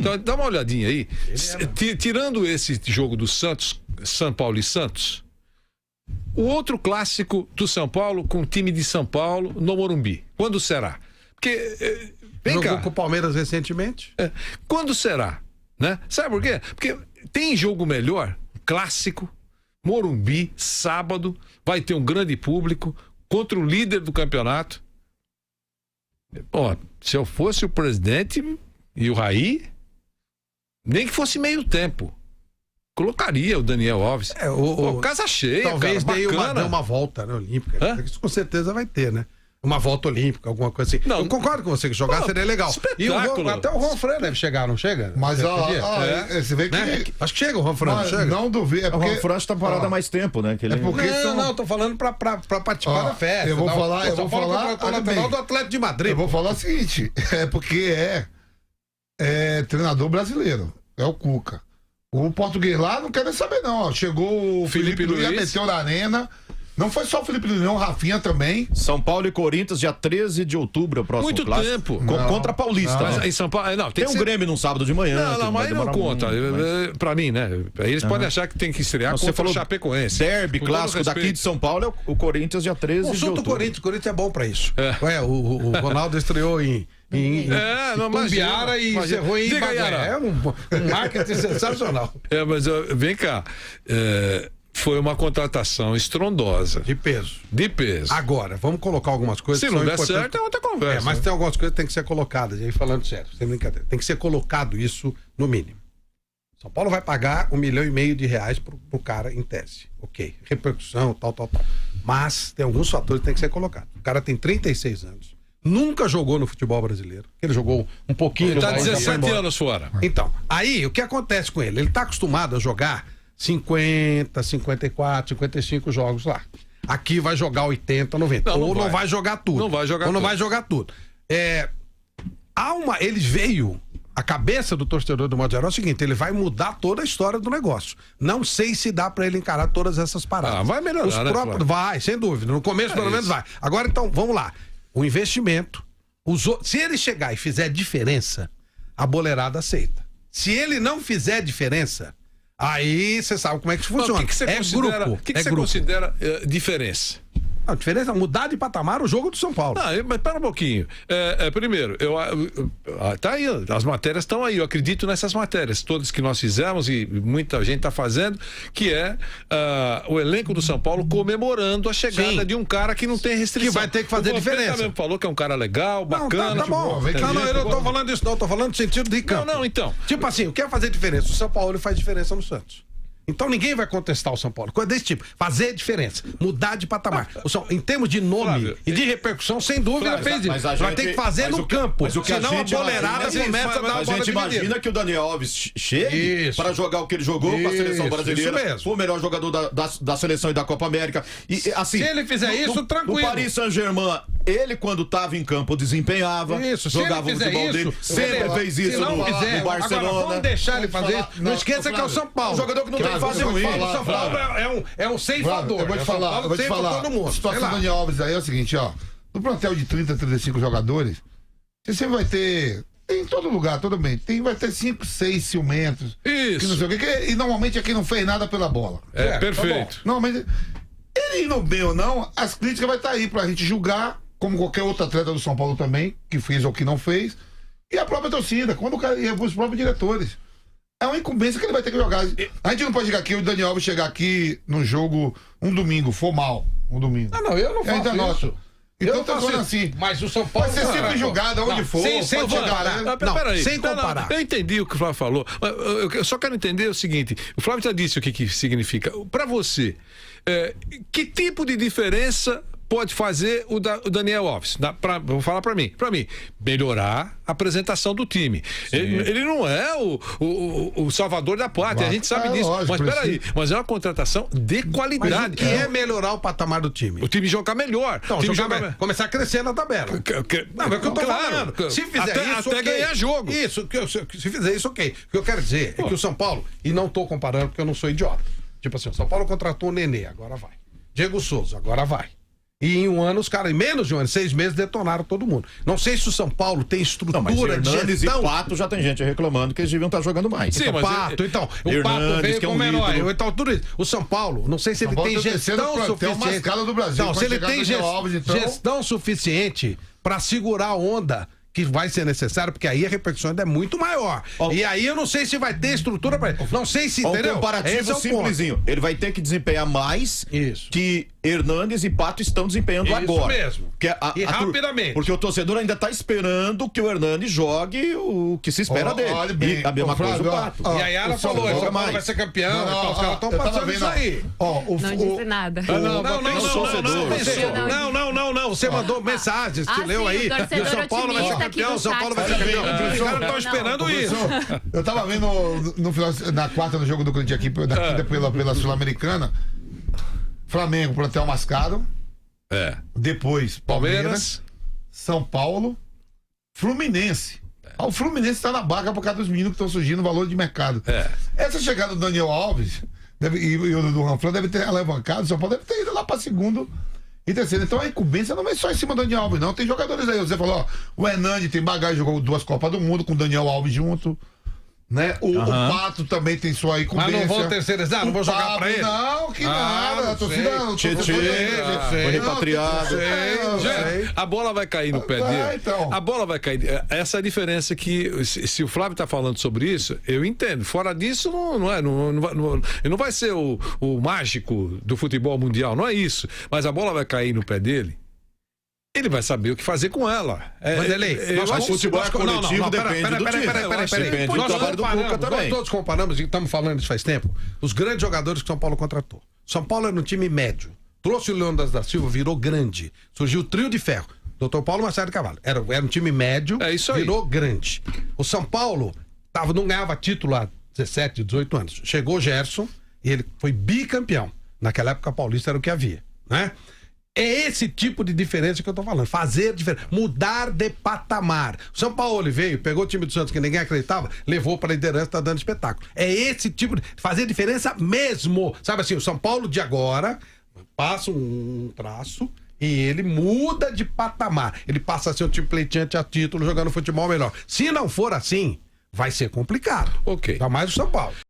Então, dá uma olhadinha aí. Tirando esse jogo do Santos, São Paulo e Santos, o outro clássico do São Paulo com o time de São Paulo no Morumbi. Quando será? Porque, vem Jogou cá. com o Palmeiras recentemente. Quando será? Né? Sabe por quê? Porque tem jogo melhor, clássico, Morumbi, sábado, vai ter um grande público contra o líder do campeonato. Ó, se eu fosse o presidente e o Raí, nem que fosse meio tempo, colocaria o Daniel Alves. Casa cheia, talvez cara, bacana. dê uma volta, né, olímpica. Isso com certeza vai ter, né? Uma volta olímpica, alguma coisa assim. Não, eu concordo com você que jogar seria legal. E até o Ronfran deve chegar, não chega? Mas você vê que... Né? Acho que chega o Ronfran, não chega? Não duvido. O Ronfran está parado há mais tempo, né? Que ele... Não, tô falando pra participar da festa. Eu vou falar... lateral do Atlético de Madrid. Eu vou falar o seguinte, porque é treinador brasileiro, é o Cuca. O português lá não quer nem saber não, ó. Chegou o Felipe Luiz, meteu na arena. Não foi só o Felipe Luiz, não, o Rafinha também. São Paulo e Corinthians, dia 13 de outubro, é o próximo muito clássico. Tempo. Contra a Paulista. Mas em São Paulo, não, tem um Grêmio num sábado de manhã. Não, mas não conta. Pra mim, né? Eles podem achar que tem que estrear contra o Chapecoense. Derby clássico daqui de São Paulo é o Corinthians, dia 13 de outubro. O Corinthians é bom pra isso. O Ronaldo estreou em Itumbiara e encerrou em Bagé. É um marketing sensacional. Mas vem cá. Foi uma contratação estrondosa. De peso. Agora, vamos colocar algumas coisas. Se não der certo, é outra conversa. Mas tem algumas coisas que tem que ser colocadas. E aí, falando sério, sem brincadeira, tem que ser colocado isso no mínimo. São Paulo vai pagar R$1,5 milhão pro cara em tese. Ok. Repercussão, tal. Mas tem alguns fatores que tem que ser colocados. O cara tem 36 anos. Nunca jogou no futebol brasileiro. Ele jogou um pouquinho. Ele tá 17 anos fora. Então, aí, o que acontece com ele? Ele tá acostumado a jogar 50, 54, 55 jogos lá. Aqui vai jogar 80, 90. Não vai jogar tudo. Não vai jogar tudo. Ele veio... A cabeça do torcedor do modo geral é o seguinte: ele vai mudar toda a história do negócio. Não sei se dá pra ele encarar todas essas paradas. Vai melhorar, Vai, sem dúvida. No começo, pelo menos, vai. Agora, então, vamos lá. O investimento. Se ele chegar e fizer diferença, a boleirada aceita. Se ele não fizer diferença, aí você sabe como é que funciona. O que você considera diferença? A diferença é mudar de patamar o jogo do São Paulo. Mas pera um pouquinho. Primeiro, tá aí, as matérias estão aí. Eu acredito nessas matérias, todas que nós fizemos e muita gente está fazendo, que é o elenco do São Paulo comemorando a chegada de um cara que não tem restrição. Que vai ter que fazer diferença. Mesmo falou que é um cara legal, bacana. Tá bom. Eu não tô falando disso, não. Eu tô falando no sentido de campo. Não, então. Tipo assim, o que é fazer diferença? O São Paulo faz diferença no Santos. Então ninguém vai contestar o São Paulo. Coisa desse tipo. Fazer diferença. Mudar de patamar. Em termos de nome, Flávio, e de repercussão, sem dúvida, fez isso. Vai ter que fazer no campo. Senão a boleirada começa a dar a bola. A gente imagina que o Daniel Alves chegue para jogar o que ele jogou com a seleção brasileira. Foi o melhor jogador da seleção e da Copa América. E, assim, se ele fizer isso, tranquilo. O Paris Saint-Germain, ele quando estava em campo desempenhava. Jogava o futebol dele. Sempre fez isso no Barcelona. Agora, vamos deixar ele fazer isso. Não esqueça que é o São Paulo. Jogador que não tem fase ruim. O São Paulo é um ceifador. Eu vou te falar. A situação do Daniel Alves aí é o seguinte, ó. No plantel de 30, 35 jogadores, você sempre vai ter... Em todo lugar, tudo bem. Vai ter 5, 6 ciumentos. Isso. Que não sei o quê, e normalmente é quem não fez nada pela bola. Perfeito. Tá normalmente, ele indo bem ou não, as críticas vai estar aí pra gente julgar, como qualquer outro atleta do São Paulo também, que fez ou que não fez. E a própria torcida, quando o cara, e os próprios diretores. É uma incumbência que ele vai ter que jogar. A gente não pode chegar aqui, o Daniel Alves chegar aqui num jogo, um domingo, for mal, um domingo. Não, eu não faço isso. Então tá falando assim. Mas o São Paulo vai ser sempre julgado aonde for. Sem comparar. Sem comparar. Eu entendi o que o Flávio falou. Eu só quero entender o seguinte: o Flávio já disse o que significa. Para você, que tipo de diferença pode fazer o Daniel Alves? Vou falar para mim, melhorar a apresentação do time. Ele não é o salvador da pátria, a gente sabe disso. Lógico, mas peraí, mas é uma contratação de qualidade. Mas o que é melhorar o patamar do time? O time jogar melhor. Então, começar a crescer na tabela. Não, é o que eu tô falando. Se fizer isso, até ganhar jogo. Isso, se fizer isso, ok. O que eu quero dizer é que o São Paulo, e não tô comparando porque eu não sou idiota. Tipo assim, o São Paulo contratou o Nenê, agora vai. Diego Souza, agora vai. E em um ano, os caras, em menos de um ano, 6 meses, detonaram todo mundo. Não sei se o São Paulo tem estrutura de gestão. E Pato já tem gente reclamando que eles deviam estar jogando mais. Sim, mas Pato, então, o Pato veio como herói. Então, tudo isso. O São Paulo, não sei se ele tem gestão suficiente. Do Brasil. Não, se ele tem gestão suficiente para segurar a onda que vai ser necessário, porque aí a repercussão ainda é muito maior. E aí eu não sei se vai ter estrutura para isso. Não sei se, entendeu? Um comparativo simplesinho. Ele vai ter que desempenhar mais que Hernanes e Pato estão desempenhando agora. Isso mesmo. E rapidamente. Porque o torcedor ainda está esperando que o Hernanes jogue o que se espera dele. Olha bem, e a mesma coisa o Pato. E a Yara falou, o São Paulo vai ser campeão. Os caras estão passando isso aí. Não disse nada. Não. Você mandou mensagens, você leu aí. E o São Paulo vai ser campeão, o São Paulo vai ser campeão. Os caras estão esperando isso. Eu tava vendo no final, na quarta do jogo do Corinthians aqui, da quinta pela Sul-Americana. Flamengo, plantel mascado. Depois, Palmeiras. São Paulo. Fluminense. O Fluminense tá na barca por causa dos meninos que estão surgindo, valor de mercado. Essa chegada do Daniel Alves e o do Ranfran deve ter alavancado. O São Paulo deve ter ido lá pra segundo e terceiro. Então a incumbência não vai só em cima do Daniel Alves, não. Tem jogadores aí. Você falou, o Hernani tem bagagem, jogou 2 Copas do Mundo com o Daniel Alves junto. Né? O Pato também tem sua incumbência. Mas não vão terceirizar? Não vou jogar pra ele? Não, que nada. A torcida foi repatriado. A bola vai cair no pé dele. Então. A bola vai cair. Essa é a diferença que, se o Flávio tá falando sobre isso, eu entendo. Fora disso, não vai ser o mágico do futebol mundial. Não é isso. Mas a bola vai cair no pé dele. Ele vai saber o que fazer com ela. O futebol coletivo depende do time. Depende do trabalho do Cuca também. Nós todos comparamos, e estamos falando isso faz tempo, os grandes jogadores que São Paulo contratou. São Paulo era um time médio. Trouxe o Leônidas da Silva, virou grande. Surgiu o trio de ferro. Dr. Paulo Marcelo de Carvalho. Era um time médio, virou grande. O São Paulo não ganhava título há 17, 18 anos. Chegou o Gerson e ele foi bicampeão. Naquela época, o Paulista era o que havia, né? É esse tipo de diferença que eu tô falando. Fazer diferença. Mudar de patamar. O São Paulo veio, pegou o time do Santos que ninguém acreditava, levou pra liderança, tá dando espetáculo. É esse tipo de... Fazer diferença mesmo. Sabe assim, o São Paulo de agora passa um traço e ele muda de patamar. Ele passa a ser um time pleiteante a título, jogando futebol melhor. Se não for assim, vai ser complicado. Ok. Tá mais o São Paulo.